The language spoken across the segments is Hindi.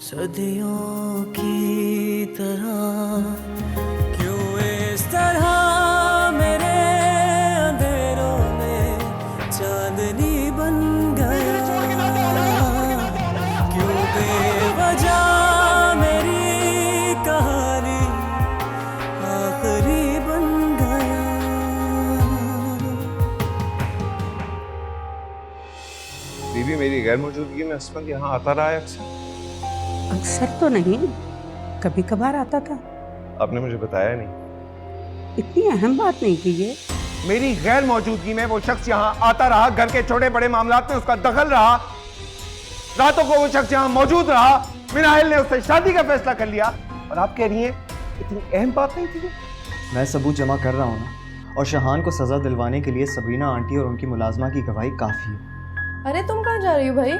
सदियों की तरह क्यों इस तरह मेरे अंधेरों में चांदनी बन गया, क्यों बेवजह मेरी कहानी आखिरी बन गया। बीवी, मेरी गैर मौजूदगी में असमत यहाँ आता रहा है अक्सर? अक्सर तो नहीं, कभी कभार आता था। आपने मुझे बताया नहीं। इतनी अहम बात नहीं की ये। मेरी गैर मौजूदगी में वो शख्स यहाँ आता रहा, घर के छोटे बड़े मामलात में उसका दखल रहा, रातों को वो शख्स यहाँ मौजूद रहा, मिनाइल ने उससे शादी का फैसला कर लिया, और आप कह रही हैं इतनी अहम बात नहीं थी? मैं सबूत जमा कर रहा हूँ ना, और शहान को सजा दिलवाने के लिए सबरीना आंटी और उनकी मुलाजमा की गवाही काफी है। अरे तुम कहाँ जा रही हो भाई?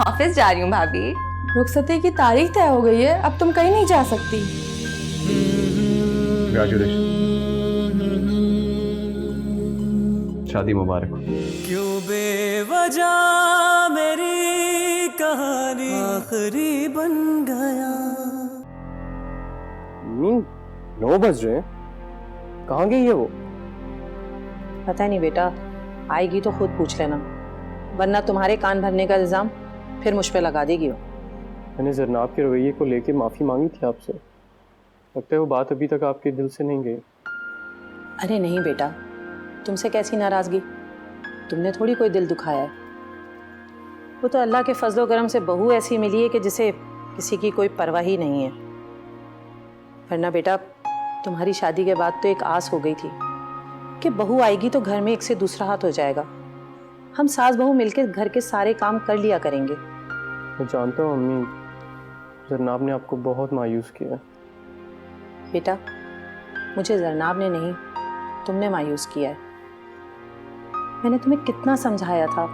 ऑफिस जा रही हूँ भाभी। रुखसती की तारीख तय हो गई है, अब तुम कहीं नहीं जा सकती। शादी मुबारक। क्यों बेवजह मेरी कहानी आखिरी बन गया। 9 बज रहे हैं, कहाँ गई है वो? पता नहीं बेटा, आएगी तो खुद पूछ लेना, वरना तुम्हारे कान भरने का इल्जाम फिर मुझ पे लगा देगी वो। मैंने जरनाब के रवैये को लेके माफ़ी मांगी थी आपसे, लगता है वो बात अभी तक आपके दिल से नहीं गई। अरे नहीं बेटा, तुमसे कैसी नाराज़गी, तुमने थोड़ी कोई दिल दुखाया है। वो तो अल्लाह के फजलो करम से बहू ऐसी मिली है कि जिसे किसी की कोई परवाह ही नहीं है। वरना बेटा, तुम्हारी शादी के बाद तो एक आस हो गई थी कि बहू आएगी तो घर में एक से दूसरा हाथ हो जाएगा, हम सास बहू मिलकर घर के सारे काम कर लिया करेंगे। मैं जानता हूँ अम्मी, जरनाब ने आपको बहुत मायूस किया। बेटा, मुझे जरनाब ने नहीं, तुमने मायूस किया है। मैंने तुम्हें कितना समझाया था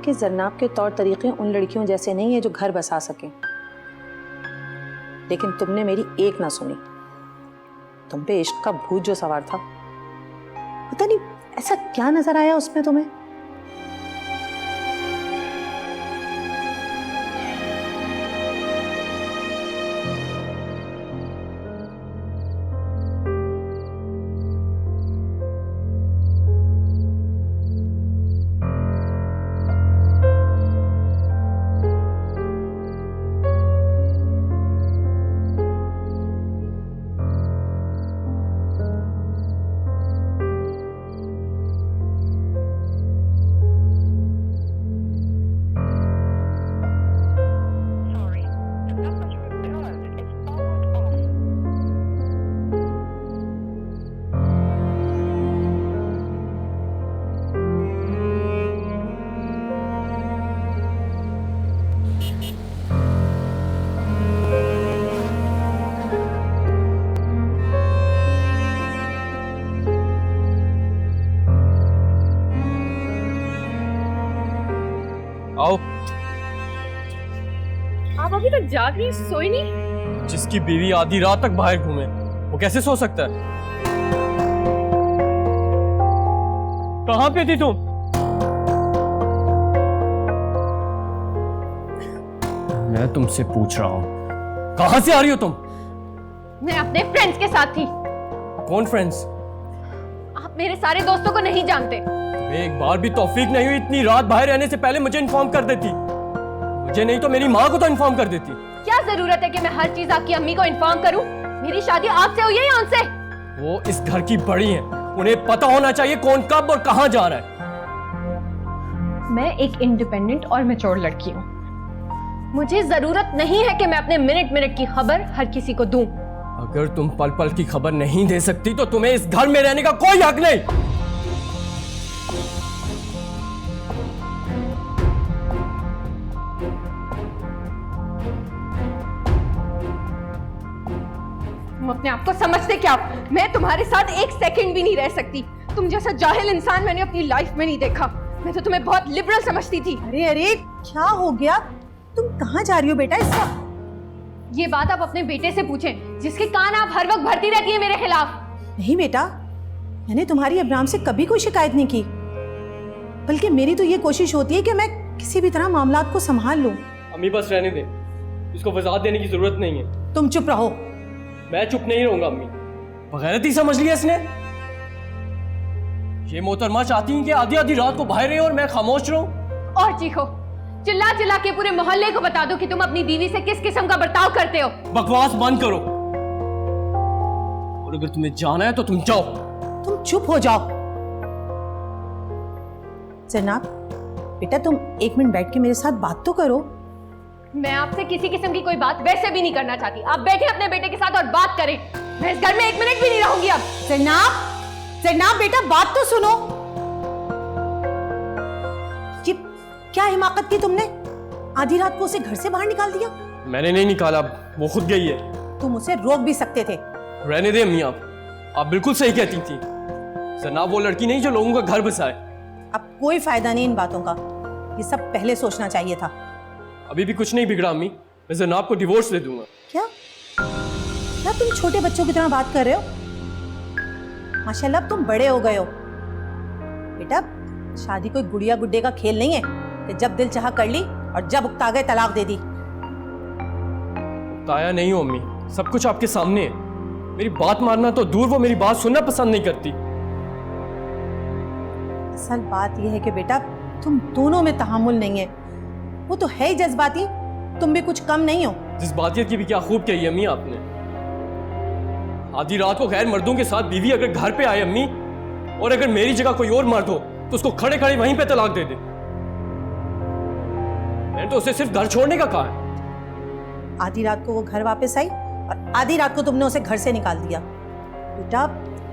कि जरनाब के तौर तरीके उन लड़कियों जैसे नहीं है जो घर बसा सकें, लेकिन तुमने मेरी एक ना सुनी। तुम पे इश्क का भूत जो सवार था, पता नहीं ऐसा क्या नजर आया उसमें तुम्हें। आओ। आप अभी तक जाग रही, सोई नहीं? जिसकी बीवी आधी रात तक बाहर घूमे वो कैसे सो सकता है? कहाँ पे थी तुम? मैं तुमसे पूछ रहा हूँ, कहाँ से आ रही हो तुम? मैं अपने फ्रेंड्स के साथ थी। कौन फ्रेंड्स? आप मेरे सारे दोस्तों को नहीं जानते। एक बार भी तौफीक नहीं हुई इतनी रात बाहर रहने से पहले मुझे इन्फॉर्म कर देती। मुझे नहीं तो मेरी माँ को तो इन्फॉर्म कर देती। क्या जरूरत है कि मैं हर चीज आपकी अम्मी को इन्फॉर्म करूं? मेरी शादी आपसे हुई है या उनसे? वो इस घर की बड़ी हैं, उन्हें पता होना चाहिए कौन कब और कहाँ जा रहा है। मैं एक इंडिपेंडेंट और मैच्योर लड़की हूँ, मुझे जरूरत नहीं है कि मैं अपने मिनट मिनट की खबर हर किसी को दूं। अगर तुम पल पल की खबर नहीं दे सकती तो तुम्हें इस घर में रहने का कोई हक नहीं। तुम अपने आप को समझते क्या? मैं तुम्हारे साथ एक सेकंड भी नहीं रह सकती। तुम जैसा जाहिल इंसान मैंने अपनी लाइफ में नहीं देखा। मैं तो तुम्हें बहुत लिबरल समझती थी। अरे अरे, क्या हो गया? तुम कहाँ जा रही हो बेटा इस वक्त? ये बात आप अपने बेटे से पूछें, जिसके कान आप हर वक्त भरती रहती है मेरे खिलाफ। नहीं बेटा, मैंने तुम्हारी अब्राम से कभी कोई शिकायत नहीं की, बल्कि मेरी तो ये कोशिश होती है कि मैं किसी भी तरह मामलात को संभाल लूं। अम्मी बस रहने दे, इसको वजाहत देने की जरूरत नहीं है। तुम चुप रहो। मैं चुप नहीं रहूंगा अम्मी। बगैरती समझ लिया इसने। ये मोहतरमा चाहती हैं कि आधी आधी रात को बाहर रहे और मैं खामोश रहूं। और चीखो, चिल्ला चिल्ला के पूरे मोहल्ले को बता दो कि तुम अपनी बीवी से किस किस्म का बर्ताव करते हो। बकवास बंद करो, और अगर तुम्हें जाना है तो तुम जाओ। तुम चुप हो जाओ। जनाब, बेटा तुम 1 मिनट बैठ के मेरे साथ बात तो करो। मैं आपसे किसी किस्म की कोई बात वैसे भी नहीं करना चाहती। आप बैठे अपने बेटे के साथ और बात करें। मैं इस घर में 1 मिनट भी नहीं रहूंगी अब। जनाब, जनाब बेटा बात तो सुनो। ये क्या हिमाकत की तुमने? आधी रात को उसे घर से बाहर निकाल दिया। मैंने नहीं निकाला, वो खुद गई है। तुम उसे रोक भी सकते थे। रहने दे अम्मी, आप बिल्कुल सही कहती थी। जनाब वो लड़की नहीं जो लोगों का घर बसाए। अब कोई फायदा नहीं इन बातों का, ये सब पहले सोचना चाहिए था। अभी भी कुछ नहीं बिगड़ा अम्मी, मैं जनाब को डिवोर्स दे दूंगा। क्या क्या तुम छोटे बच्चों की तरह बात कर रहे हो? माशाल्लाह अब तुम बड़े हो गए हो। बेटा शादी कोई गुड़िया गुड्डे का खेल नहीं है कि जब दिल चाहा कर ली और जब उकता गए तलाक दे दी। ताया नहीं हो अम्मी, सब कुछ आपके सामने है। मेरी बात मानना तो दूर, वो मेरी बात सुनना पसंद नहीं करती। असल बात यह है कि बेटा तुम दोनों में तहामुल नहीं है। वो तो है ही जज्बाती, तुम भी कुछ कम नहीं हो। जज्बातियत की भी क्या खूब कही अम्मी आपने। आधी रात को गैर मर्दों के साथ बीवी अगर घर पे आए अम्मी, और अगर मेरी जगह कोई और मर्द हो तो उसको खड़े खड़े वहीं पे तलाक दे दे। मैंने तो उसे सिर्फ घर छोड़ने का कहा है। आधी रात को वो घर वापस आई और आधी रात को तुमने उसे घर से निकाल दिया। बेटा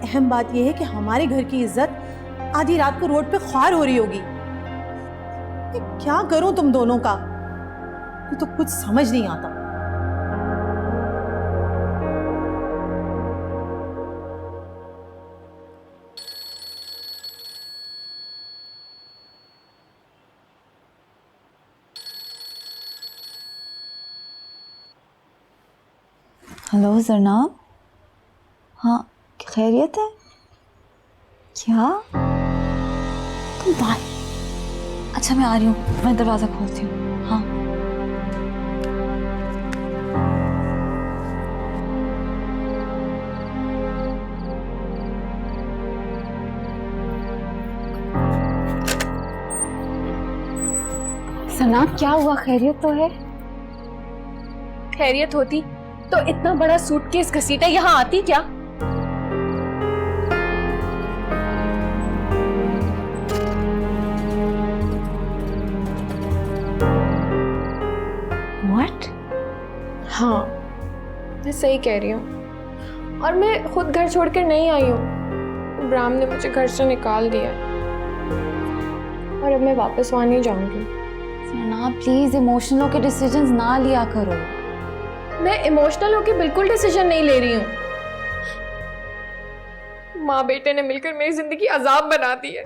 अहम बात यह है कि हमारे घर की इज्जत आधी रात को रोड पे ख्वार हो रही होगी। ये क्या करूं तुम दोनों का, ये तो कुछ समझ नहीं आता। हेलो जरनाब। हाँ खैरियत है क्या? तुम बाहर? अच्छा मैं आ रही हूँ, मैं दरवाज़ा खोलती हूँ। हाँ जनाब क्या हुआ, खैरियत तो है? खैरियत होती तो इतना बड़ा सूटकेस घसीटे यहाँ आती क्या? What? हाँ मैं सही कह रही हूँ, और मैं खुद घर छोड़कर नहीं आई हूँ। इब्राहिम ने मुझे घर से निकाल दिया और अब मैं वापस वहाँ नहीं जाऊंगी। जनाब प्लीज इमोशनल होकर डिसीजंस ना लिया करो। मैं इमोशनल होकर बिल्कुल डिसीजन नहीं ले रही हूँ। माँ बेटे ने मिलकर मेरी जिंदगी अजाब बना दी है।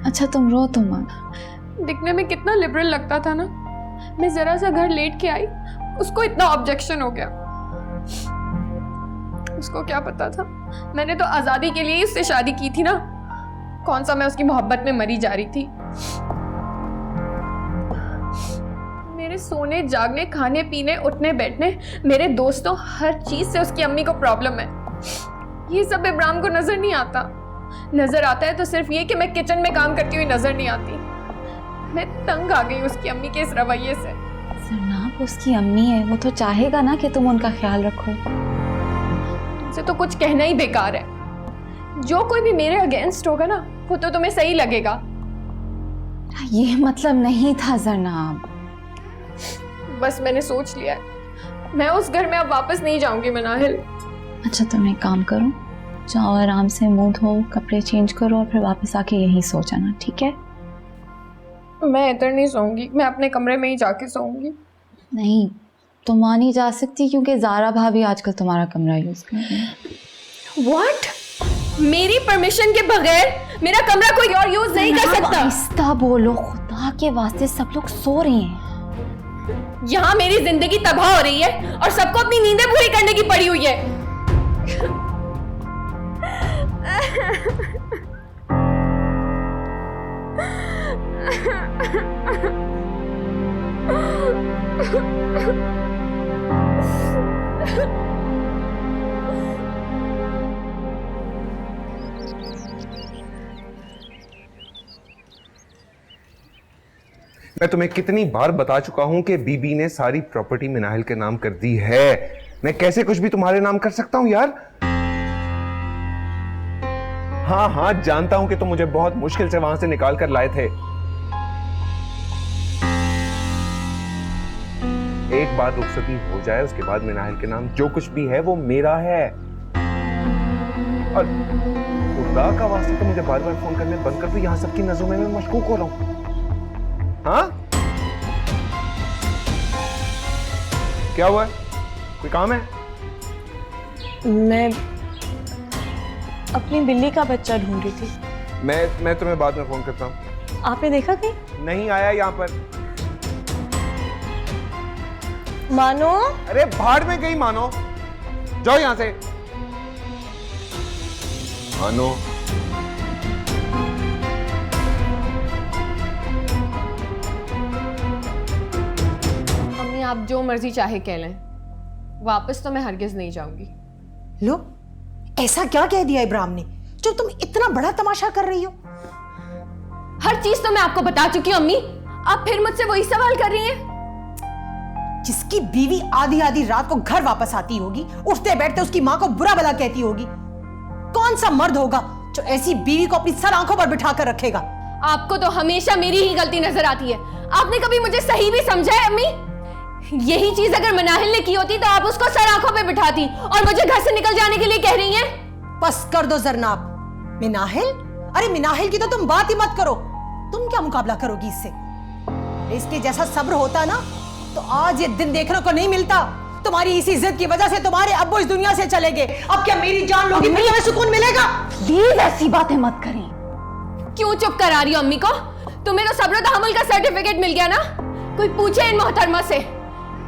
अच्छा तुम रो तो मत। दिखने में कितना लिबरल लगता था ना। मैं जरा सा घर लेट के आई, उसको इतना ऑब्जेक्शन हो गया। उसको क्या पता था, मैंने तो आजादी के लिए ही उससे शादी की थी ना। कौन सा मैं उसकी मोहब्बत में मरी जा रही थी। मेरे सोने जागने, खाने पीने, उठने बैठने, मेरे दोस्तों, हर चीज से उसकी अम्मी को प्रॉब्लम है। ये सब इब्राहिम को नजर नहीं आता। नजर आता है तो सिर्फ ये कि मैं किचन में काम करती हुई नजर नहीं आती। मैं तंग आ गई उसकी अम्मी के इस रवैये से। जनाब उसकी अम्मी है, वो तो चाहेगा ना कि तुम उनका ख्याल रखो। तुमसे तो कुछ कहना ही बेकार है। जो कोई भी मेरे अगेंस्ट होगा ना, वो तो तुम्हें सही लगेगा। ये मतलब नहीं था जनाब। बस मैंने सोच लिया है, मैं उस घर में अब वापस नहीं जाऊंगी मनाहिल। अच्छा तुम एक काम करो, जाओ आराम से मुंह धो, कपड़े चेंज करो और फिर वापस आके यहीं सो जाना, ठीक है? मैं इधर नहीं सोऊंगी, मैं अपने कमरे में ही जाके सोऊंगी। नहीं तुम वहाँ नहीं जा सकती क्योंकि ज़ारा भाभी आजकल तुम्हारा कमरा यूज कर रही है। What? मेरी परमिशन के बगैर मेरा कमरा कोई और यूज नहीं कर सकता। आहिस्ता बोलो, खुदा के वास्ते सब लोग सो रहे हैं। यहाँ मेरी जिंदगी तबाह हो रही है और सबको अपनी नींदें पूरी करने की पड़ी हुई है। मैं तुम्हें कितनी बार बता चुका हूं कि बीबी ने सारी प्रॉपर्टी मिनाहिल के नाम कर दी है। मैं कैसे कुछ भी तुम्हारे नाम कर सकता हूं यार? हाँ हाँ, जानता हूं कि तुम मुझे बहुत मुश्किल से वहां से निकाल कर लाए थे। एक बार रुखसती हो जाए, उसके बाद मिनाहिल के नाम जो कुछ भी है वो मेरा है। और खुदा का वास्ता तो मुझे बार बार फोन करने बंद कर दो, यहां सबकी नजरों में मैं मशकूक हो रहा हूं। हाँ, क्या हुआ है? कोई काम है? मैं अपनी बिल्ली का बच्चा ढूंढ रही थी। मैं तुम्हें बाद में फोन करता हूँ। आपने देखा कहीं? नहीं आया यहाँ पर। मानो? अरे भाड़ में गई मानो, जाओ यहाँ से। मानो, अम्मी आप जो मर्जी चाहे कह लें, वापस तो मैं हरगिज नहीं जाऊंगी। लो, ऐसा क्या कह दिया इब्राम ने जो तुम इतना बड़ा तमाशा कर रही हो? हर चीज तो मैं आपको बता चुकी हूँ अम्मी, आप फिर मुझसे वही सवाल कर रही हैं। जिसकी बीवी आधी आधी रात को घर वापस आती होगी, उठते बैठते उसकी माँ को बुरा भला कहती होगी, कौन सा मर्द होगा जो ऐसी बीवी को अपनी सर आंखों पर बिठा कर रखेगा? आपको तो हमेशा मेरी ही गलती नजर आती है। आपने कभी मुझे सही भी समझा है अम्मी? यही चीज अगर मनाहिल ने की होती तो आप उसको सर आंखों पे बिठाती और मुझे घर से निकल जाने के लिए कह रही हैं। बस कर दो जरनाब। मिनाहिल? अरे मिनाहिल की तो तुम बात ही मत करो। तुम क्या मुकाबला करोगी इससे? इसके जैसा सब्र होता ना तो आज ये दिन देखने को नहीं मिलता। तुम्हारी इसी जिद की वजह से तुम्हारे अब्बू इस दुनिया से चले गए। अब क्या मेरी जान लोगी फिर तुम्हें सुकून मिलेगा? प्लीज ऐसी बातें मत करें। क्यों चुप करा रही हो अम्मी को? तुम्हें तो सब्र तहम्मुल का सर्टिफिकेट मिल गया ना। कोई पूछे इन मोहतरमा से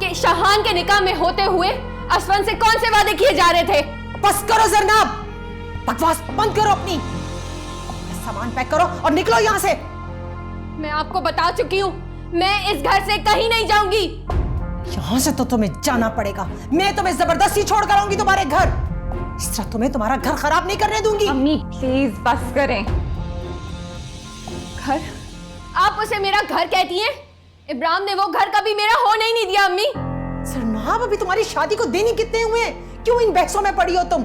कि शाहान के निकाह में होते हुए असफन से कौन से वादे किए जा रहे थे? बस करो जरनाब, बकवास बंद करो अपनी। सामान पैक करो और निकलो यहाँ से। मैं आपको बता चुकी हूँ, मैं इस घर से कहीं नहीं जाऊंगी। यहाँ से तो तुम्हें जाना पड़ेगा। मैं तुम्हें जबरदस्ती छोड़ कर आऊंगी तुम्हारे घर। इस तरह तुम्हें तुम्हारा घर खराब नहीं करने दूंगी। अम्मी प्लीज बस करें। घर? आप उसे मेरा घर कहती हैं? इब्राम ने वो घर कभी मेरा होने ही नहीं दिया अम्मी। सरनाब, अभी तुम्हारी शादी को दिन ही कितने हुए हैं? क्यों इन बहसों में पड़ी हो तुम?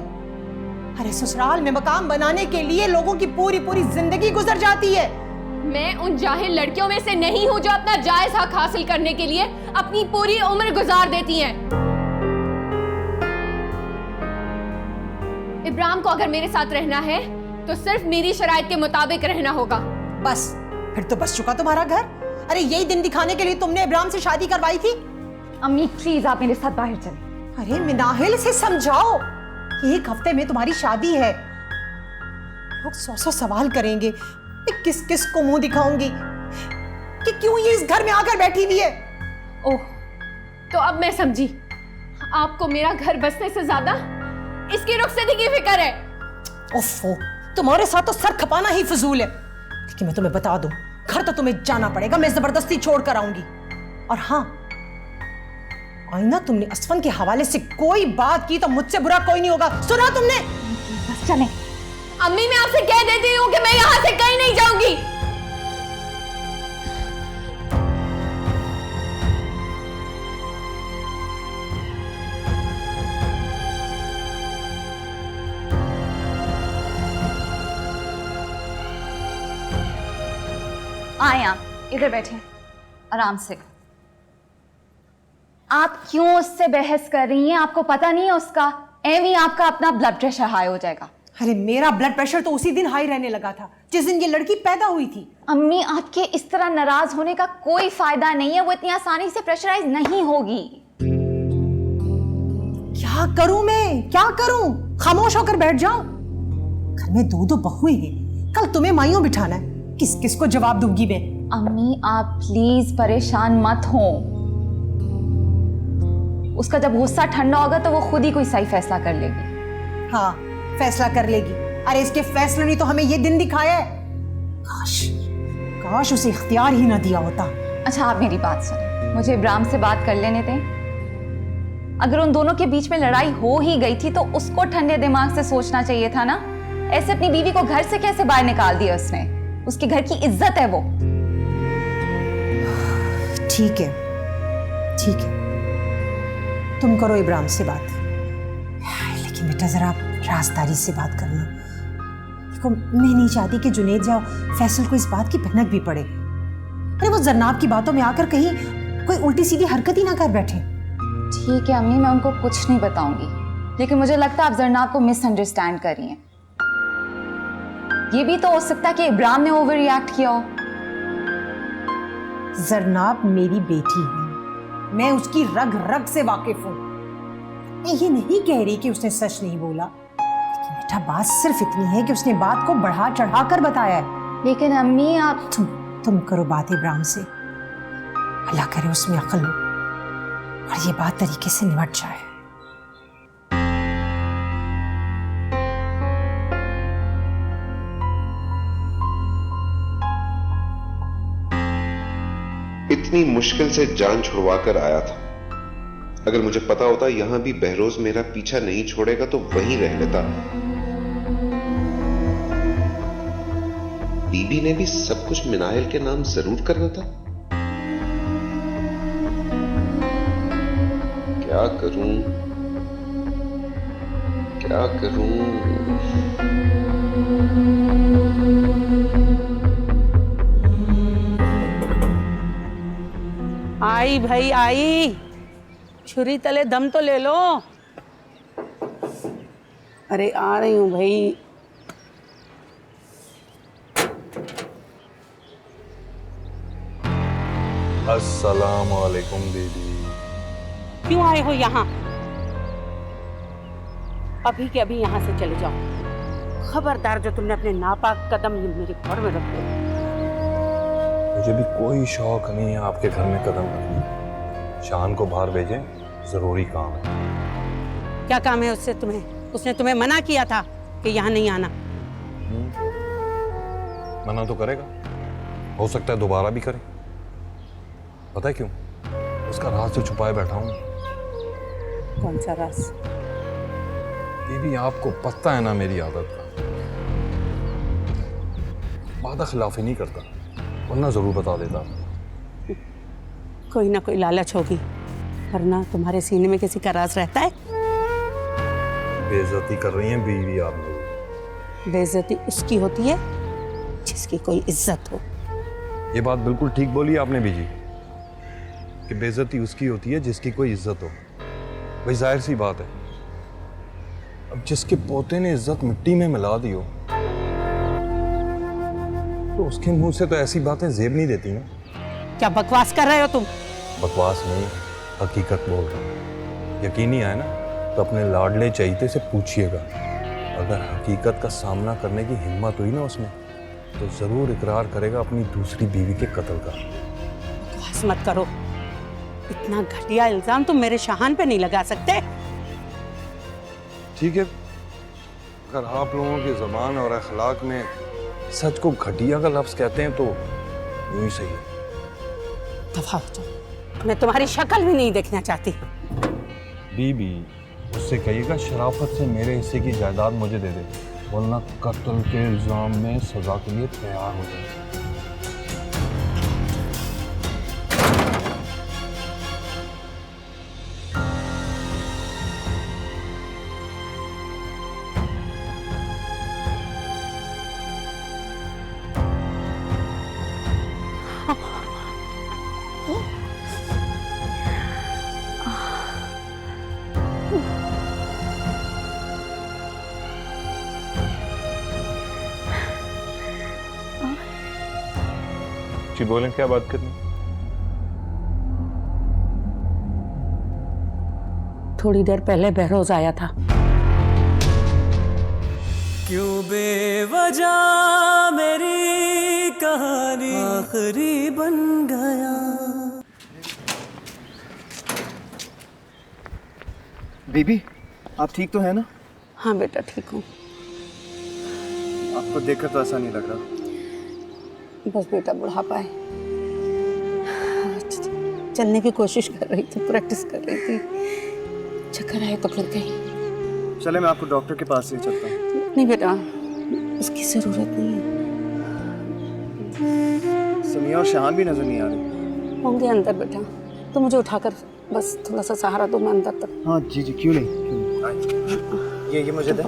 अरे ससुराल में मकाम बनाने के लिए लोगों की पूरी पूरी जिंदगी गुजर जाती है। मैं उन जाहिल लड़कियों में से नहीं हूं जो अपना जायज हक हासिल करने के लिए अपनी पूरी उम्र गुजार देती हैं। इब्राम को अगर मेरे साथ रहना है तो सिर्फ मेरी शराइत के मुताबिक रहना होगा। बस, फिर तो बस चुका तुम्हारा घर। अरे यही दिन दिखाने के लिए तुमने इब्राम से शादी करवाई थी? अम्मी प्लीज आप मेरे साथ बाहर चलें। अरे मिनाहिल से समझाओ, एक हफ्ते में तुम्हारी शादी है। लोग 100 सवाल करेंगे। मैं किस किस को मुंह दिखाऊंगी कि क्यों ये इस घर में आकर बैठी हुई है? ओह, तो अब मैं समझी। आपको मेरा घर बसने से ज्यादा इसकी रुखसती की फिक्र है। ओफो, तुम्हारे साथ तो सर खपाना ही फजूल है। लेकिन मैं तुम्हें बता दूं, घर तो तुम्हें जाना पड़ेगा। मैं जबरदस्ती छोड़ कर आऊंगी। और हाँ, आईना तुमने असफन के हवाले से कोई बात की तो मुझसे बुरा कोई नहीं होगा। सुना तुमने? बस चलें। अम्मी मैं आपसे कह देती हूँ कि मैं यहाँ से कहीं नहीं जाऊंगी। आए आप इधर बैठे आराम से। आप क्यों उससे बहस कर रही हैं? आपको पता नहीं है उसका एवं आपका अपना ब्लड प्रेशर हाई हो जाएगा। अरे मेरा ब्लड प्रेशर तो उसी दिन हाई रहने लगा था जिस दिन ये लड़की पैदा हुई थी। अम्मी आपके इस तरह नाराज होने का कोई फायदा नहीं है। वो इतनी आसानी से प्रेशराइज नहीं होगी। क्या करूं मैं, क्या करूं? खामोश होकर बैठ जाऊं? घर में 2 बहुएं हैं। कल तुम्हें माइयों बिठाना है। किस किस को जवाब दूंगी मैं? अम्मी आप प्लीज परेशान मत हो। उसका जब गुस्सा ठंडा होगा तो वो खुद ही कोई सही फैसला कर लेगी। हाँ, फैसला कर लेगी। अरे इसके फैसले ने तो हमें ये दिन दिखाया है। काश उसे इख्तियार ही ना दिया होता। अच्छा आप मेरी बात सुनिए। मुझे इब्राम से बात कर लेने दें। अगर उन दोनों के बीच में लड़ाई हो ही गई थी तो उसको ठंडे दिमाग से सोचना चाहिए था ना। ऐसे अपनी बीवी को घर से कैसे बाहर निकाल दिया उसने? उसके घर की इज्जत है वो। ठीक है, ठीक है, तुम करो इब्राम से बात, लेकिन बेटा जरा आप राजदारी से बात करना। देखो, मैं नहीं चाहती कि जुनेद या फैसल को इस बात की भनक भी पड़े। अरे वो जरनाब की बातों में आकर कहीं कोई उल्टी सीधी हरकत ही ना कर बैठे। ठीक है अम्मी, मैं उनको कुछ नहीं बताऊंगी, लेकिन मुझे लगता है आप जरनाब को मिसअंडरस्टैंड कर रही हैं। ये भी तो हो सकता है कि इब्राम ने ओवर रिएक्ट किया हो। जरनाब मेरी बेटी है, मैं उसकी रग रग से वाकिफ हूँ। मैं ये नहीं कह रही कि उसने सच नहीं बोला, लेकिन बेटा बात सिर्फ इतनी है कि उसने बात को बढ़ा चढ़ा कर बताया है। लेकिन अम्मी आप तुम करो बात इब्राम से, अल्लाह करे उसमें अक्ल हो और ये बात तरीके से निपट जाए। इतनी मुश्किल से जान छुड़वा कर आया था। अगर मुझे पता होता यहां भी बहरोज मेरा पीछा नहीं छोड़ेगा तो वहीं रह लेता। बीबी ने भी सब कुछ मिनाइल के नाम जरूर करना था। क्या करूं, क्या करूं? आई भाई आई, छुरी तले दम तो ले लो। अरे आ रही हूँ भाई। अस्सलाम वालेकुम दीदी। क्यों आए हो यहाँ? अभी के अभी यहाँ से चले जाओ। खबरदार जो तुमने अपने नापाक कदम मेरे घर में रख दिए। मुझे भी कोई शौक नहीं है आपके घर में कदम रखने। शान को बाहर भेजें, जरूरी काम है। क्या काम है उससे तुम्हें? उसने तुम्हें मना किया था कि यहाँ नहीं आना। मना तो करेगा, हो सकता है दोबारा भी करे। पता है क्यों? उसका राज तो छुपाए बैठा हूं। कौन सा राज? बीबी आपको पता है ना मेरी आदत का, वादा खिलाफी नहीं करता, वरना जरूर बता देता। कोई ना कोई लालच होगी, वरना तुम्हारे सीने में किसी का राज रहता है? बेइज्जती कर रही हैं बीवी आप लोग। बेइज्जती उसकी होती है जिसकी कोई इज्जत हो। ये बात बिल्कुल ठीक बोली आपने बीजी, कि बेइज्जती उसकी होती है जिसकी कोई इज्जत हो। भाई जाहिर सी बात है, अब जिसके पोते ने इज्जत मिट्टी में मिला दी हो तो उसके मुंह से तो ऐसी बातें जेब नहीं देती ना। क्या बकवास कर रहे हो तुम? बकवास नहीं, हकीकत बोल रहा हूं। यकीन नहीं आया ना तो अपने लाडले चहीते से पूछिएगा। अगर हकीकत का सामना करने की हिम्मत हुई ना उसमें, तो जरूर इकरार करेगा अपनी दूसरी बीवी के कत्ल का। बकवास मत करो। इतना घटिया इल्जाम तुम मेरे शाहान पे नहीं लगा सकते। ठीक है, अगर आप लोगों की ज़बान और अखलाक में सच को घटिया का लफ्ज़ कहते हैं तो यूं ही सही है। दफा हो जाओ, मैं तुम्हारी शक्ल भी नहीं देखना चाहती। बीबी उससे कहिएगा शराफत से मेरे हिस्से की जायदाद मुझे दे दे, वरना कत्ल के इल्जाम में सजा के लिए तैयार हो जाए। जी बोलें, क्या बात करनी? थोड़ी देर पहले बहरोज आया था। क्यों बेवजह मेरी कहानी आखिरी बन गया। बीबी आप ठीक तो है ना? हाँ बेटा ठीक हूँ। आपको देखकर तो ऐसा नहीं लग रहा। बस बेटा बुढ़ापा है। चलने की कोशिश कर रही थी, प्रैक्टिस कर रही थी, चक्कर आए तो गिर गई। चले मैं आपको डॉक्टर के पास ले चलता हूँ। नहीं बेटा, उसकी ज़रूरत नहीं है। समिया और शहान भी नजर नहीं आ रहे। होंगे अंदर बेटा, तो मुझे उठाकर बस थोड़ा सा सहारा दो, मैं अंदर तक। हाँ जी जी, क्यों नहीं। ये मुझे दे।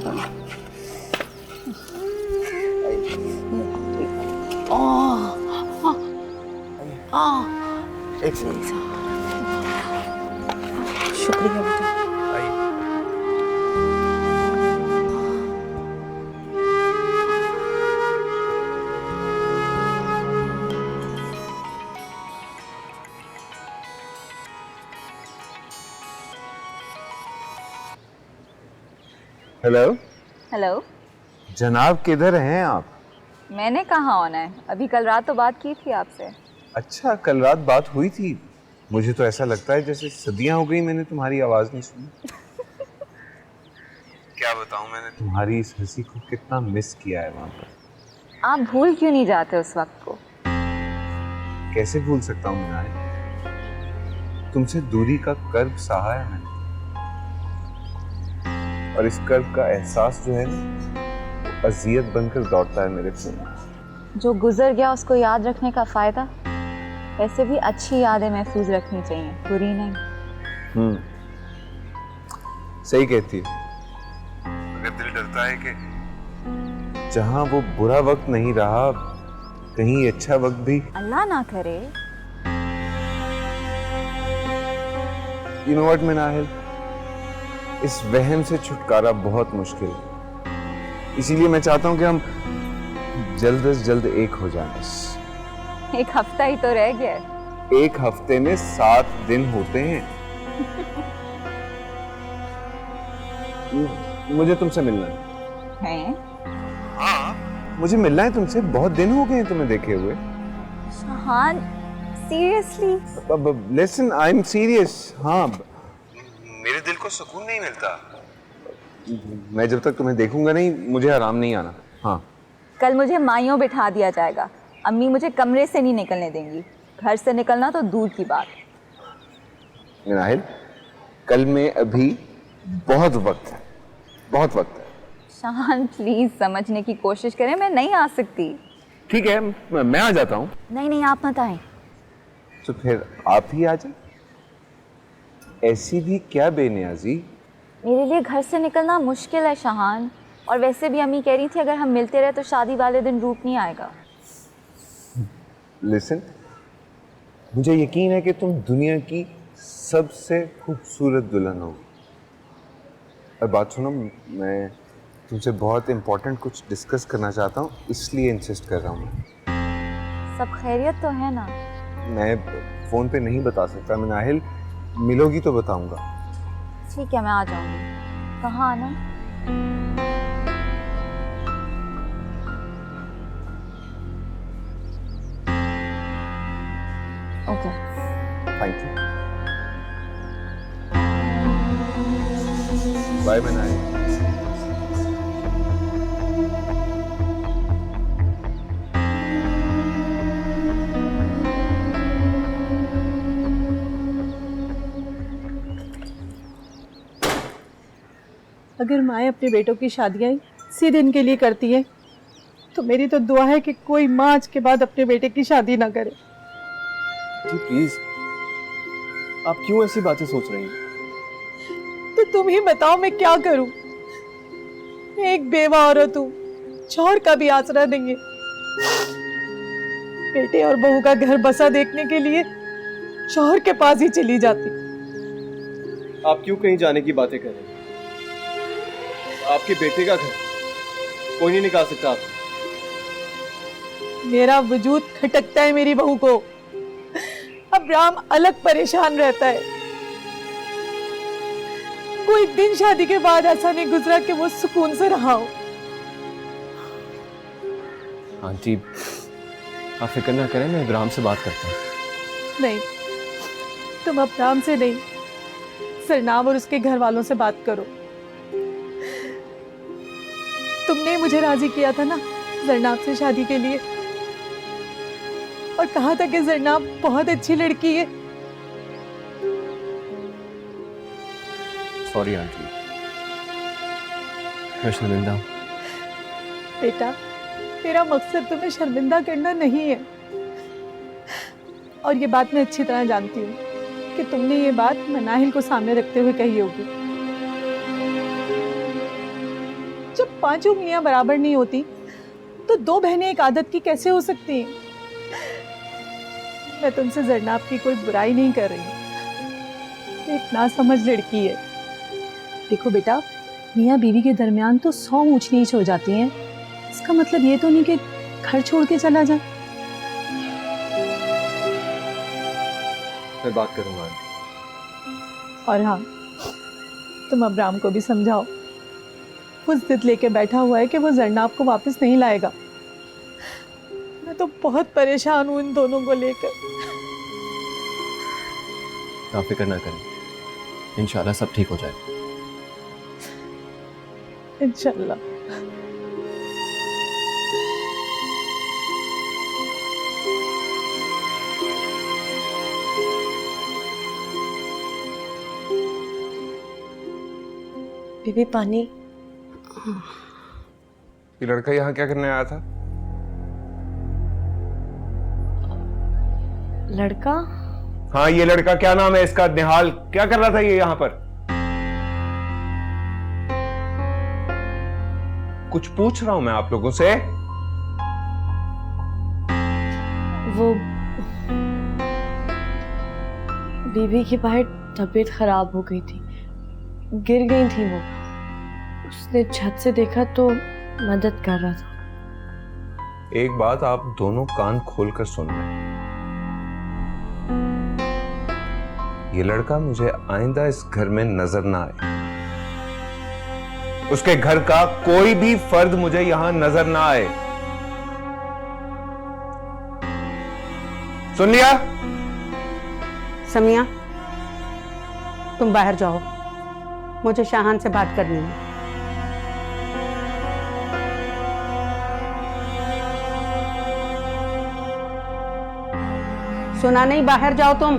एक सेकंड। शुक्रिया बेटा। Hello hello. जनाब, किधर हैं आप? मैंने कहाँ आना है, अभी कल रात तो बात की थी आपसे। अच्छा, कल रात बात हुई थी। मुझे तो ऐसा लगता है जैसे सदियां हो गई मैंने तुम्हारी आवाज नहीं सुनी। क्या बताऊं, मैंने तुम्हारी इस हंसी को कितना मिस किया है वहां पर। आप भूल क्यों नहीं जाते उस वक्त को? कैसे भूल सकता हूँ मिनाल, तुमसे दूरी का कर्ब सहा है मैंने, और इस कर्ब का एहसास जो है ना, अजियत बनकर दौड़ता है मेरे खून में। जो गुजर गया उसको याद रखने का फायदा? वैसे भी अच्छी यादें महफूज रखनी चाहिए, बुरी नहीं। सही कहती है। मगर दिल डरता है कि जहां वो बुरा वक्त नहीं रहा, कहीं अच्छा वक्त भी। अल्लाह ना करे। You know what, मिनाहिल, इस वहम से छुटकारा बहुत मुश्किल है। इसीलिए मैं चाहता हूं कि हम जल्द से जल्द एक हो जाएं। एक हफ्ता ही तो रह गया है। एक हफ्ते में 7 दिन होते हैं। मुझे तुमसे मिलना है। हाँ, मुझे मिलना है तुमसे। बहुत दिन हो गए हैं तुम्हें देखे हुए। Shahan, seriously? Listen, I am serious. हाँ, मेरे दिल को सुकून नहीं मिलता। मैं जब तक तुम्हें देखूंगा नहीं, मुझे आराम नहीं आना। हाँ, कल मुझे माइयों बिठा दिया जाएगा। अम्मी मुझे कमरे से नहीं निकलने देंगी। घर से निकलना तो दूर की बात। मिनाहिल, कल में अभी बहुत वक्त है, बहुत वक्त है। शहान प्लीज समझने की कोशिश करें, मैं नहीं आ सकती। ठीक है, मैं आ जाता हूँ। नहीं नहीं, आप मत आए। तो फिर आप ही आ जाए। ऐसी भी क्या बेनियाजी। मेरे लिए घर से निकलना मुश्किल है शहान, और वैसे भी अम्मी कह रही थी अगर हम मिलते रहे तो शादी वाले दिन रूप नहीं आएगा। लिसन, मुझे यकीन है कि तुम दुनिया की सबसे खूबसूरत दुल्हन हो। और बात सुनो, मैं तुमसे बहुत इम्पोर्टेंट कुछ डिस्कस करना चाहता हूँ, इसलिए इंसिस्ट कर रहा हूँ। सब खैरियत तो है ना? मैं फोन पे नहीं बता सकता मिनाहिल, मिलोगी तो बताऊंगा। ठीक है, मैं आ जाऊंगी। कहाँ आना? Okay, thank you. Bye Minahil. अगर माएँ अपने बेटों की शादियाँ इसी दिन के लिए करती है, तो मेरी तो दुआ है कि कोई माँ आज के बाद अपने बेटे की शादी ना करे। जी प्लीज, आप क्यों ऐसी बातें सोच रही हैं? तो तुम ही बताओ मैं क्या करूं? एक बेवा औरत हूं, शौहर का भी आसरा नहीं है। बेटे और बहू का घर बसा देखने के लिए शौहर के पास ही चली जाती। आप क्यों कहीं जाने की बातें कर रहे हैं? आपके बेटे का घर कोई नहीं निकाल सकता आपसे। मेरा वजूद खटकता है मेरी बहू को। अब राम अलग परेशान रहता है। कोई दिन शादी के बाद ऐसा नहीं गुजरा कि वो सुकून से रहा हो। आंटी, आप फिक्र ना करें, मैं इब्राहिम से बात करता हूँ। नहीं, तुम अब राम से नहीं, सरनाम और उसके घर वालों से बात करो। तुमने मुझे राजी किया था ना जरनाब से शादी के लिए, और कहा था कि जरनाब बहुत अच्छी लड़की है, सॉरी आंटी, मैं शर्मिंदा हूँ। बेटा, तेरा मकसद तुम्हें शर्मिंदा करना नहीं है, और ये बात मैं अच्छी तरह जानती हूँ कि तुमने ये बात मनाहिल को सामने रखते हुए कही होगी। जब 5 उंगलियां बराबर नहीं होती तो 2 बहनें एक आदत की कैसे हो सकती हैं? मैं तुमसे जरनाब की कोई बुराई नहीं कर रही, एक नासमझ लड़की है। देखो बेटा, मियाँ बीवी के दरमियान तो 100 ऊंच नीच हो जाती हैं, इसका मतलब ये तो नहीं कि घर छोड़ के चला जाए। मैं बात करूंगा आंटी। और हाँ, तुम अब्राम को भी समझाओ, वो जिद लेके बैठा हुआ है कि वो जरनाब को वापस नहीं लाएगा। मैं तो बहुत परेशान हूँ इन दोनों को लेकर। आप फिक्र ना करें, इंशाल्लाह सब ठीक हो जाएगा। इंशाल्लाह। बीबी पानी। ये लड़का यहाँ क्या करने आया था? लड़का? हाँ, ये लड़का, क्या नाम है इसका? निहाल, क्या कर रहा था ये यहाँ पर? कुछ पूछ रहा हूं मैं आप लोगों से। वो बीबी की बाहर तबीयत खराब हो गई थी, गिर गई थी वो, उसने छत से देखा तो मदद कर रहा था। एक बात आप दोनों कान खोलकर सुन लें, ये लड़का मुझे आइंदा इस घर में नजर ना आए। उसके घर का कोई भी फर्द मुझे यहां नजर ना आए। सुन लिया? समिया, तुम बाहर जाओ, मुझे शाहान से बात करनी है। सुना नहीं? बाहर जाओ तुम।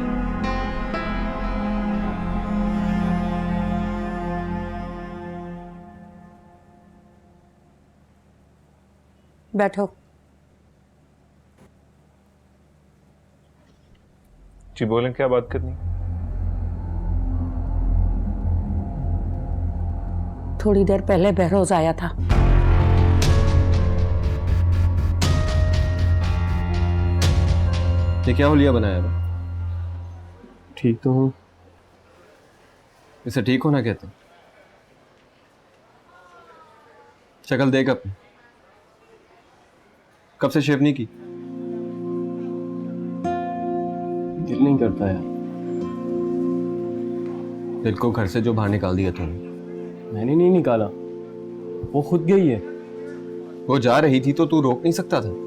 बैठो। जी बोलें, क्या बात करनी? थोड़ी देर पहले बहरोज आया था। ये क्या हुलिया बनाया है? ठीक तो हूँ। इसे ठीक होना कहते हैं? शक्ल देख अपनी, कब से शेव नहीं की? दिल नहीं करता यार। दिल को घर से जो बाहर निकाल दिया तूने। मैंने नहीं निकाला, वो खुद गई है। वो जा रही थी तो तू रोक नहीं सकता था?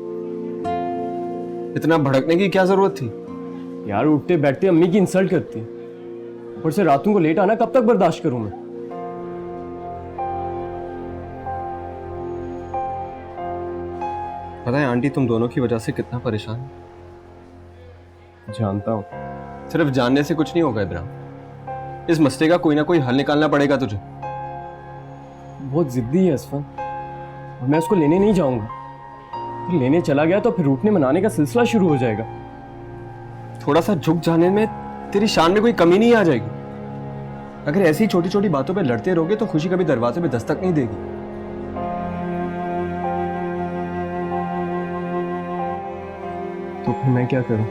इतना भड़कने की क्या जरूरत थी? यार उठते बैठते अम्मी की इंसल्ट करती, ऊपर से रातों को लेट आना कब तक बर्दाश्त करूं मैं? पता है आंटी तुम दोनों की वजह से कितना परेशान है? जानता हूं। सिर्फ जानने से कुछ नहीं होगा इब्राहिम, इस मसले का कोई ना कोई हल निकालना पड़ेगा तुझे। बहुत जिद्दी है असफन, और मैं उसको लेने नहीं जाऊंगा। फिर लेने चला गया तो फिर रूठने मनाने का सिलसिला शुरू हो जाएगा। थोड़ा सा झुक जाने में तेरी शान में कोई कमी नहीं आ जाएगी। अगर ऐसी छोटी छोटी बातों पे लड़ते रहोगे तो खुशी कभी दरवाजे पे दस्तक नहीं देगी। तो फिर मैं क्या करूं?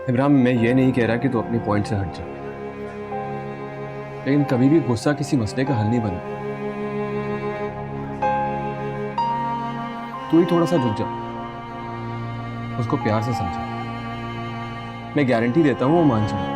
इब्राहिम, मैं ये नहीं कह रहा कि तू अपनी पॉइंट से हट जा, लेकिन कभी भी गुस्सा किसी मसले का हल नहीं बना। तू ही थोड़ा सा झुक जा, उसको प्यार से समझा। मैं गारंटी देता हूं वो मान जाए।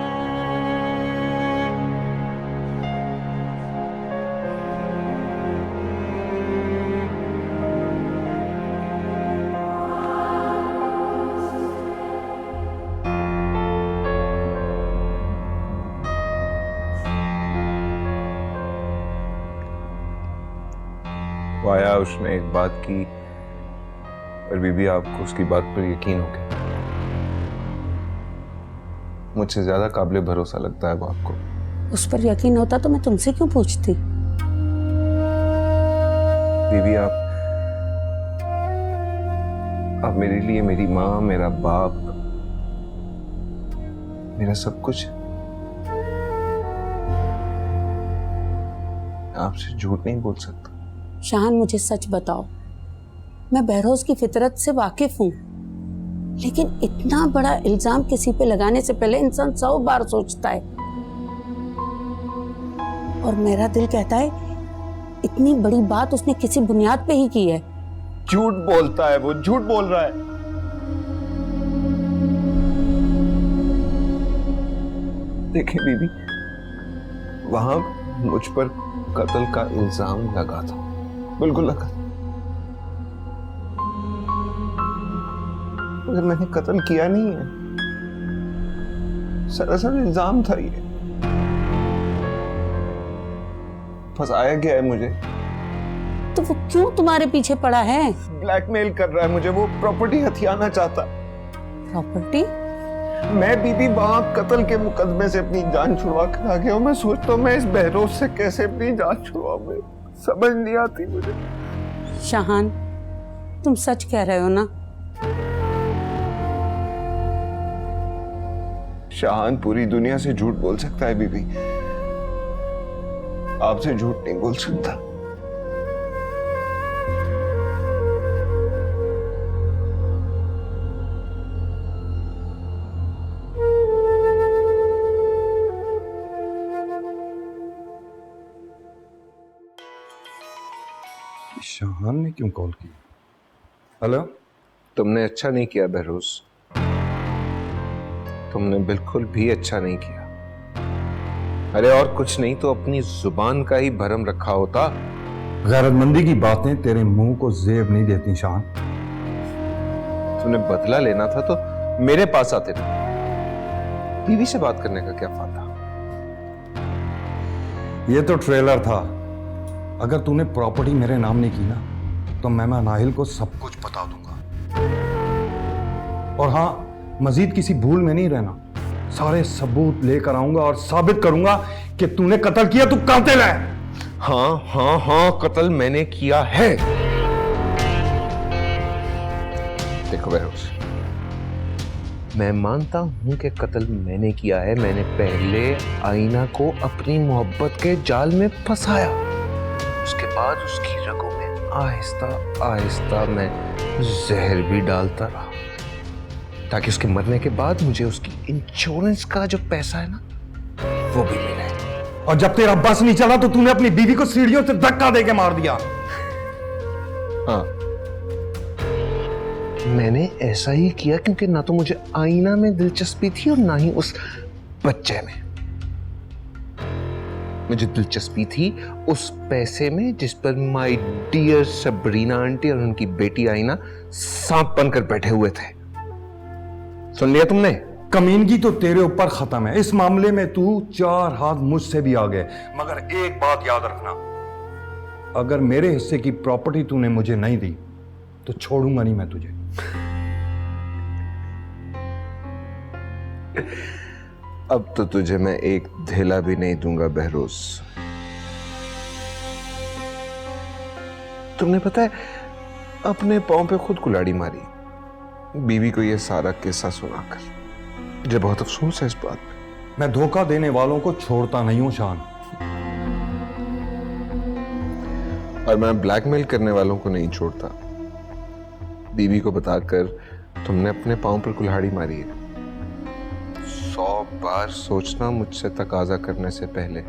आया उसने एक बात की और बीबी आपको उसकी बात पर यकीन हो गया। मुझसे ज्यादा काबिल भरोसा लगता है वो आपको। उस पर यकीन होता तो मैं तुमसे क्यों पूछती? बीवी, आप मेरे लिए मेरी माँ, मेरा बाप, मेरा सब कुछ। आपसे झूठ नहीं बोल सकता। शाहान, मुझे सच बताओ, मैं बहरोज की फितरत से वाकिफ हूँ, लेकिन इतना बड़ा इल्जाम किसी पे लगाने से पहले इंसान 100 बार सोचता है। और मेरा दिल कहता है इतनी बड़ी बात उसने किसी बुनियाद पे ही की है। झूठ बोलता है वो, झूठ बोल रहा है। देखिए बीबी, वहां मुझ पर कत्ल का इल्जाम लगा था, बिल्कुल लगा था, मगर मैंने कत्ल किया नहीं है। सरासर इल्जाम था ये। फंसाया गया है मुझे। तो वो क्यों तुम्हारे पीछे पड़ा है? ब्लैकमेल कर रहा है मुझे, वो प्रॉपर्टी हथियाना चाहता। प्रॉपर्टी? मैं बीबी वहां कत्ल के मुकदमे से अपनी जान छुड़वा कर आ गया हूं। मैं सोचता हूं मैं इस बहरोज से कैसे अपनी जान छुड़वाऊं, समझ नहीं आती मुझे। शाहान, तुम सच कह रहे हो ना? शाहान पूरी दुनिया से झूठ बोल सकता है बीबी, आपसे झूठ नहीं बोल सकता। शाहान ने क्यों कॉल की? हेलो। तुमने अच्छा नहीं किया बहरोज, तुमने बिल्कुल भी अच्छा नहीं किया। अरे और कुछ नहीं तो अपनी जुबान का ही भरम रखा होता। गैरतमंदी की बातें तेरे मुंह को जेब नहीं देती शान। तुमने बदला लेना था तो मेरे पास आते ना, बीवी से बात करने का क्या फायदा? ये तो ट्रेलर था। अगर तूने प्रॉपर्टी मेरे नाम नहीं की ना, तो मैं नाहिल को सब कुछ बता दूंगा। और हाँ, मजीद किसी भूल में नहीं रहना। सारे सबूत लेकर आऊंगा और साबित करूंगा कि तूने कत्ल किया। तू कातिल है। हाँ हाँ हाँ, कत्ल मैंने किया है। देखो बहरोज, मैं मानता हूं कि कत्ल मैंने किया है। मैंने पहले आईना को अपनी मोहब्बत के जाल में फंसाया, उसके बाद उसकी रगों में आहिस्ता आहिस्ता मैं जहर भी डालता रहा, ताकि उसके मरने के बाद मुझे उसकी इंश्योरेंस का जो पैसा है ना, वो भी मिले। और जब तेरा बस नहीं चला तो तूने अपनी बीवी को सीढ़ियों से धक्का देके मार दिया। हाँ, मैंने ऐसा ही किया क्योंकि ना तो मुझे आईना में दिलचस्पी थी और ना ही उस बच्चे में। मुझे दिलचस्पी थी उस पैसे में जिस पर माय डियर सबरीना आंटी और उनकी बेटी आईना सांप बनकर बैठे हुए थे। सुन लिया तुमने? कमीनगी तो तेरे ऊपर खत्म है। इस मामले में तू 4 हाथ मुझसे भी आगे। मगर एक बात याद रखना, अगर मेरे हिस्से की प्रॉपर्टी तूने मुझे नहीं दी तो छोड़ूंगा नहीं मैं तुझे। अब तो तुझे मैं एक धेला भी नहीं दूंगा बहरोज। तुमने पता है, अपने पांव पे खुद कुल्हाड़ी मारी बीवी को यह सारा किस्सा सुनाकर। मुझे बहुत अफसोस है इस बात पे। मैं धोखा देने वालों को छोड़ता नहीं हूं शान, और मैं ब्लैकमेल करने वालों को नहीं छोड़ता। बीवी को बताकर तुमने अपने पांव पर कुल्हाड़ी मारी है। 100 बार सोचना मुझसे तकाजा करने से पहले।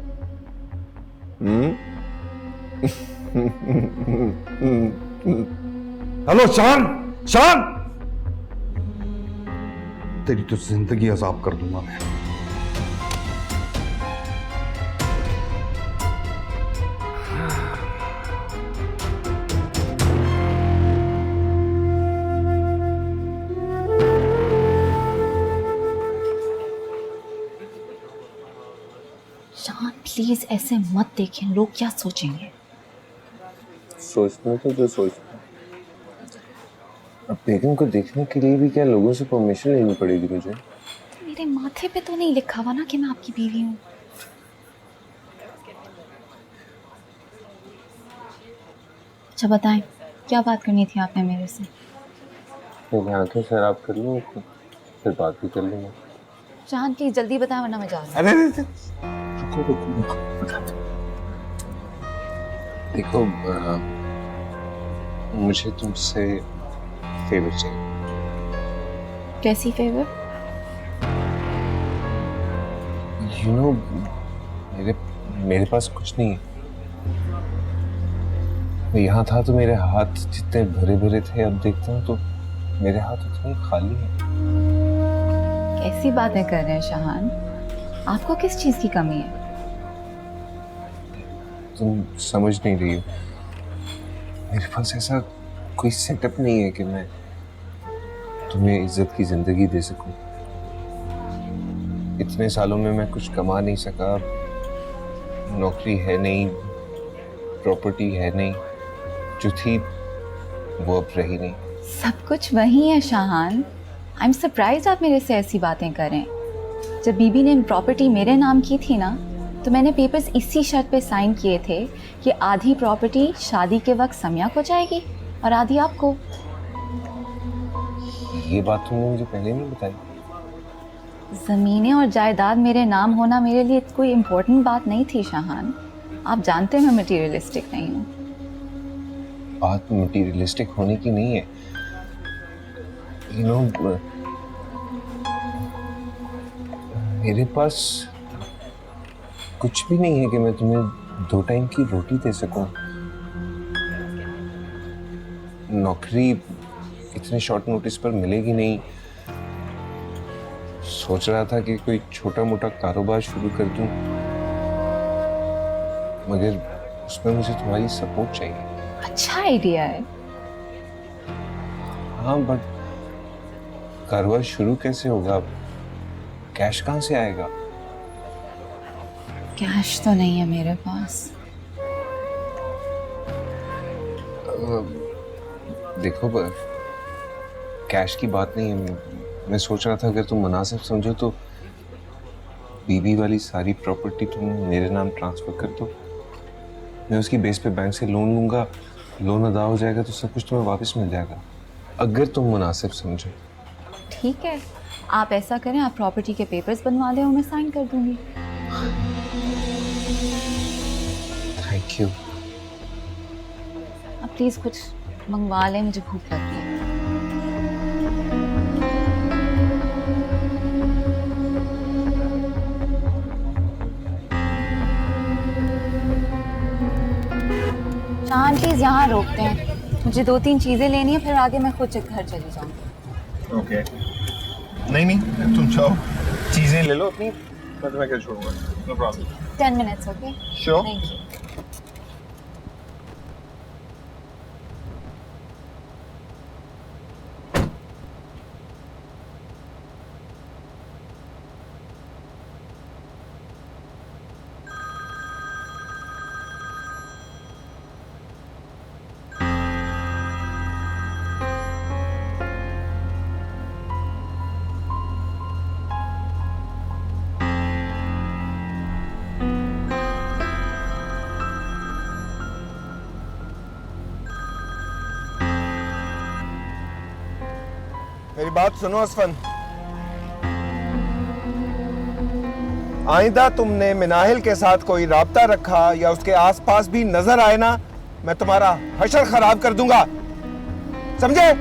हेलो शान, शान, तेरी तो जिंदगी अजाब कर दूंगा मैं। शान प्लीज ऐसे मत देखें, लोग क्या सोचेंगे? सोचना तो जो सोचना। अब बेगम को देखने के लिए भी क्या लोगों से परमिशन लेनी पड़ेगी मुझे? मेरे माथे पे तो नहीं लिखा हुआ ना कि मैं आपकी बीवी हूँ। अच्छा बताएं, क्या बात करनी थी आपने मेरे से? मैं आंखें शराब कर लूँ फिर बात भी कर लूँगा। शाहान प्लीज जल्दी बताएं वरना मैं जा रही हूँ। अरे रुको देखो, मुझे तुमसे फेवर चाहिए। कैसी फेवर? यू नो, मेरे पास कुछ नहीं है। मैं यहाँ था तो मेरे हाथ जितने भरे भरे थे, अब देखता हूँ तो मेरे हाथ उतने खाली हैं। कैसी बातें कर रहे हैं शाहान? आपको किस चीज की कमी है? तुम समझ नहीं रही हो। मेरे पास ऐसा कोई सेटअप नहीं है कि मैं तुम्हें इज्जत की जिंदगी दे सकूं। इतने सालों में मैं कुछ कमा नहीं सका, नौकरी है नहीं, प्रॉपर्टी है नहीं, जो थी वो अब रही नहीं। सब कुछ वही है शाहान। आई एम सरप्राइज आप मेरे से ऐसी बातें करें। जब बीबी ने प्रॉपर्टी मेरे नाम की थी ना, तो मैंने पेपर्स इसी शर्त पे साइन किए थे कि आधी प्रॉपर्टी शादी के वक्त सम्या को जाएगी और आधी आपको। ये बात तुमने मुझे पहले नहीं बताई। ज़मीनें और जायदाद मेरे नाम होना मेरे लिए कोई इम्पोर्टेंट बात नहीं थी शाहान। आप जानते हैं मैं मटेरियलिस्टिक नहीं हूँ। बात मटेरियलिस्टिक होने की नहीं है। यू नो, मेरे पास कुछ भी नहीं है कि मैं तुम्हें 2 टाइम की रोटी दे सकूं। नौकरी इतने शॉर्ट नोटिस पर मिलेगी नहीं। सोच रहा था कि कोई छोटा मोटा कारोबार शुरू कर दूं, मगर उसमें मुझे तुम्हारी सपोर्ट चाहिए। अच्छा आइडिया है। हाँ, बट कारोबार शुरू कैसे होगा? कैश कहाँ से आएगा? कैश तो नहीं है मेरे पास। देखो, कैश की बात नहीं है। मैं सोच रहा था अगर तुम मुनासिब समझो तो बीबी वाली सारी प्रॉपर्टी तुम मेरे नाम ट्रांसफर कर दो। मैं उसकी बेस पे बैंक से लोन लूंगा, लोन अदा हो जाएगा तो सब कुछ तुम्हें वापस मिल जाएगा, अगर तुम मुनासिब समझो। ठीक है, आप ऐसा करें, आप प्रॉपर्टी के पेपर्स बनवा लें और मैं साइन कर दूंगी। Thank you. आप प्लीज कुछ मंगवा लें, मुझे भूख लग रही है। शाहान प्लीज यहाँ रोकते हैं, मुझे 2-3 चीजें लेनी है, फिर आगे मैं खुद घर चली जाऊंगी। ओके। नहीं तुम जाओ, चीजें ले लो अपनी, मैं तुम्हें क्या छोड़ूंगा। No problem. 10 minutes, okay? Sure. Thank you. मेरी बात सुनो असफन, आइंदा तुमने मिनाहिल के साथ कोई राब्ता रखा या उसके आसपास भी नजर आए ना, मैं तुम्हारा हशर खराब कर दूंगा, समझे?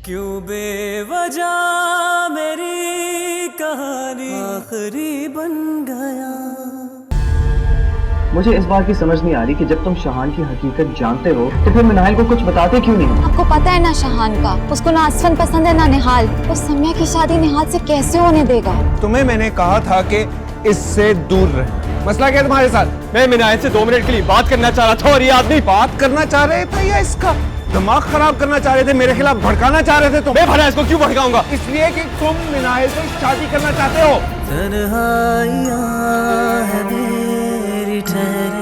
क्यों बेवजह मेरी कहानी आखिरी बन गया। मुझे इस बात की समझ नहीं आ रही कि जब तुम शाहान की हकीकत जानते हो तो फिर मिनाहिल को कुछ बताते क्यों नहीं? आपको पता है ना शाहान का, उसको ना असफन पसंद है ना निहाल। वो सम्या की शादी निहाल से कैसे होने देगा? तुम्हें मैंने कहा था कि इससे दूर रहे। मसला क्या है तुम्हारे साथ? मैं मिनायल से 2 मिनट के लिए बात करना चाह रहा था और ये आदमी बात करना चाह रहे थे या इसका दिमाग खराब करना चाह रहे थे, मेरे खिलाफ भड़काना चाह रहे थे तुम? मैं भला इसको क्यों भड़काऊंगा? इसलिए कि तुम मिनायल से शादी करना चाहते हो। तन्हाइयाँ है मेरी ठहरी